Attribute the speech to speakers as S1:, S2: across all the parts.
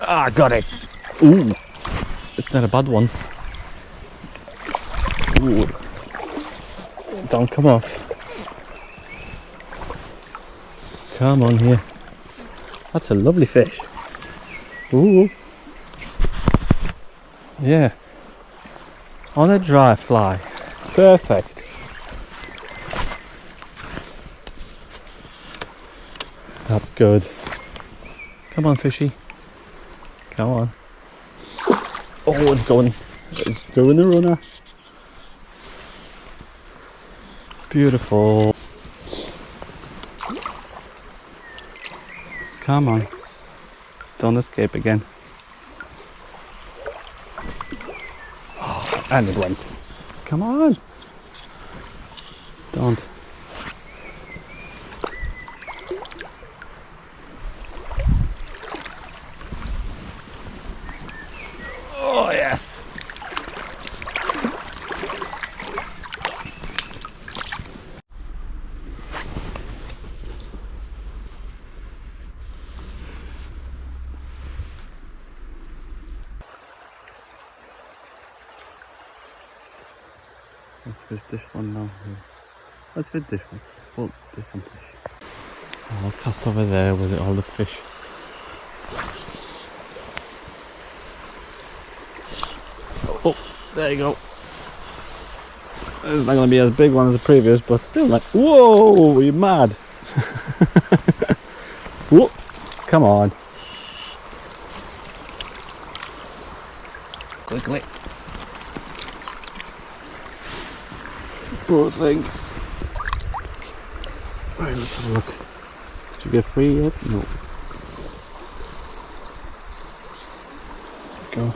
S1: Ah, got it. Ooh, it's not a bad one. Ooh, don't come off. Come on here. That's a lovely fish. Ooh. Yeah. On a dry fly. Perfect. That's good. Come on, fishy. Come on. Oh, it's going. It's doing the runner. Beautiful. Come on. Don't escape again. Oh, and it went. Come on. Don't. Oh, yes. Let's fish this one now. Let's fish this one. Oh, there's some fish. I'll cast over there with all the fish. Oh, there you go. It's not going to be as big one as the previous, but still like, whoa, are you mad? Whoa, come on. Quickly. Poor thing. Right, let's have a look. Did you get free yet? No. Go.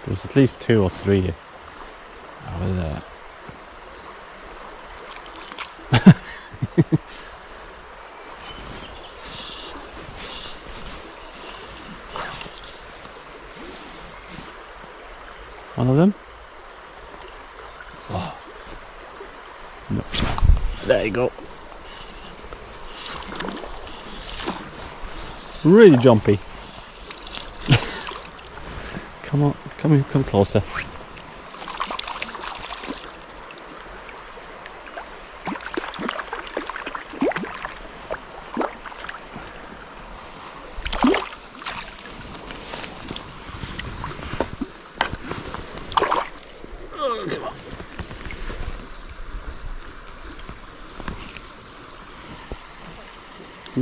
S1: There's at least 2 or 3 over there. One of them? Oh. No. There you go. Really jumpy. Come on, come here, come closer. Oh, come on.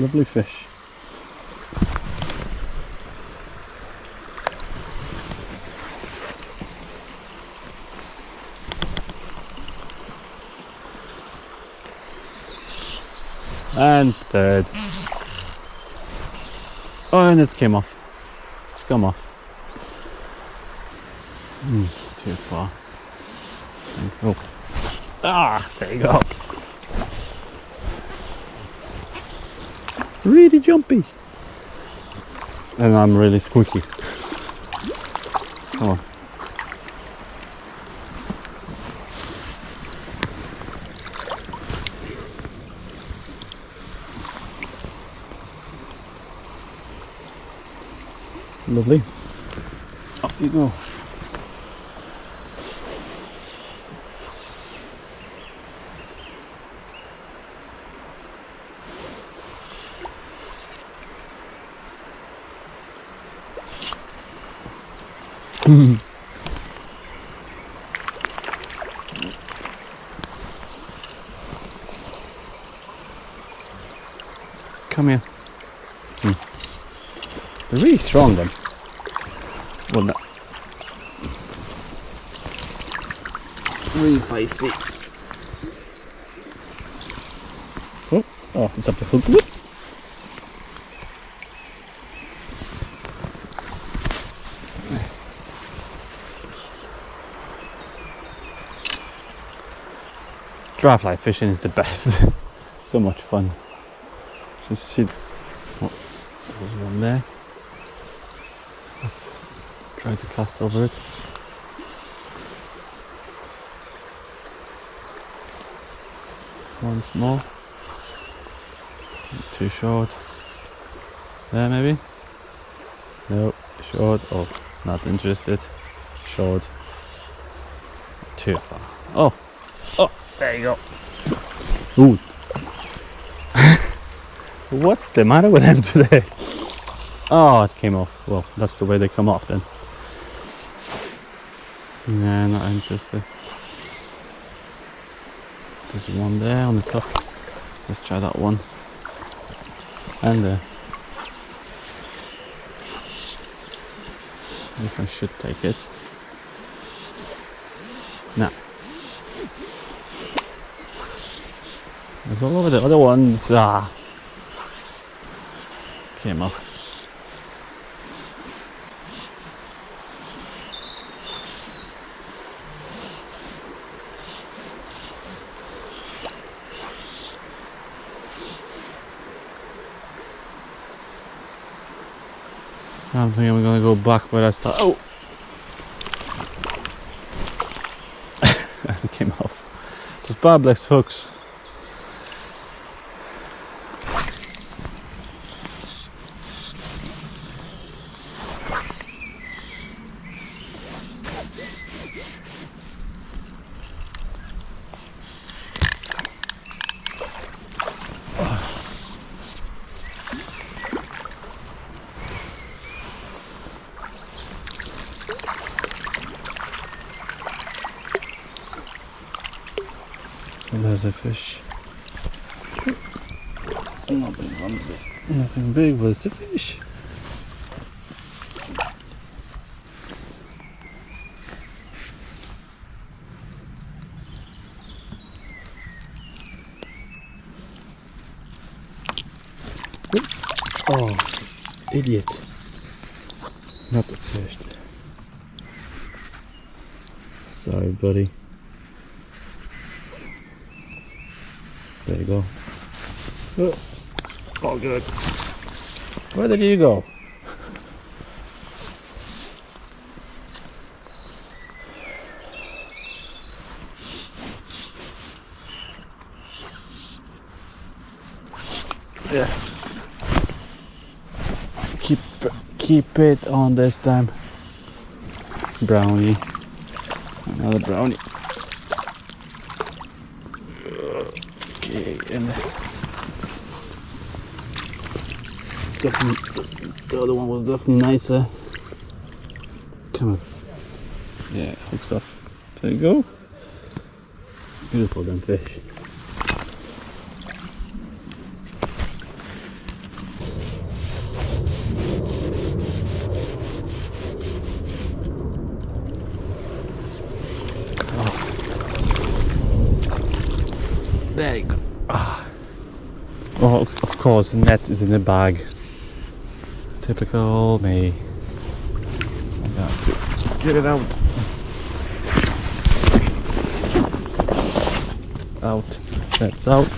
S1: Lovely fish. And third. Oh, and it came off. It's come off. Too far. Oh. Ah, there you go. Really jumpy. And I'm really squeaky. Come on. Lovely. Off you go. Come here. They're really strong then. Well, no. Really feisty. Oh, it's up the hook. Whoop. Dry fly fishing is the best. So much fun. Just see. Oh, there's one there. Try to cast over it. Once more. Too short. There maybe? No, short. Oh, not interested. Short. Too far. Oh, oh, there you go. Ooh. What's the matter with them today? Oh, it came off. Well, that's the way they come off then. Nah, not interested. There's one there on the top. Let's try that one. And this one should take it. Nah. There's all over the other ones. Ah. Came off. I'm thinking we're gonna go back where I started. Oh! It came off. Just barbless hooks. And there's a fish. Nothing clumsy. Nothing big, but it's a fish. Oh, idiot. Not the fish. Sorry, buddy. There you go. Oh, good. Where did you go? Yes. Keep it on this time. Brownie. Another brownie. Okay, and definitely the other one was definitely nicer. Come on. Yeah, hooks off. There you go. Beautiful damn fish. There you go. Ah. Oh, of course, the net is in the bag. Typical me. I got to get it out. Out. That's out.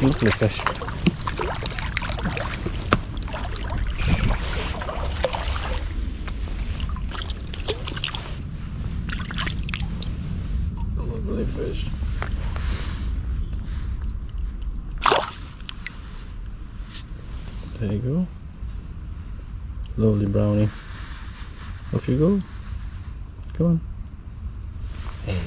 S1: Lovely fish. Lovely fish. There you go. Lovely brownie. Off you go. Come on. Hey.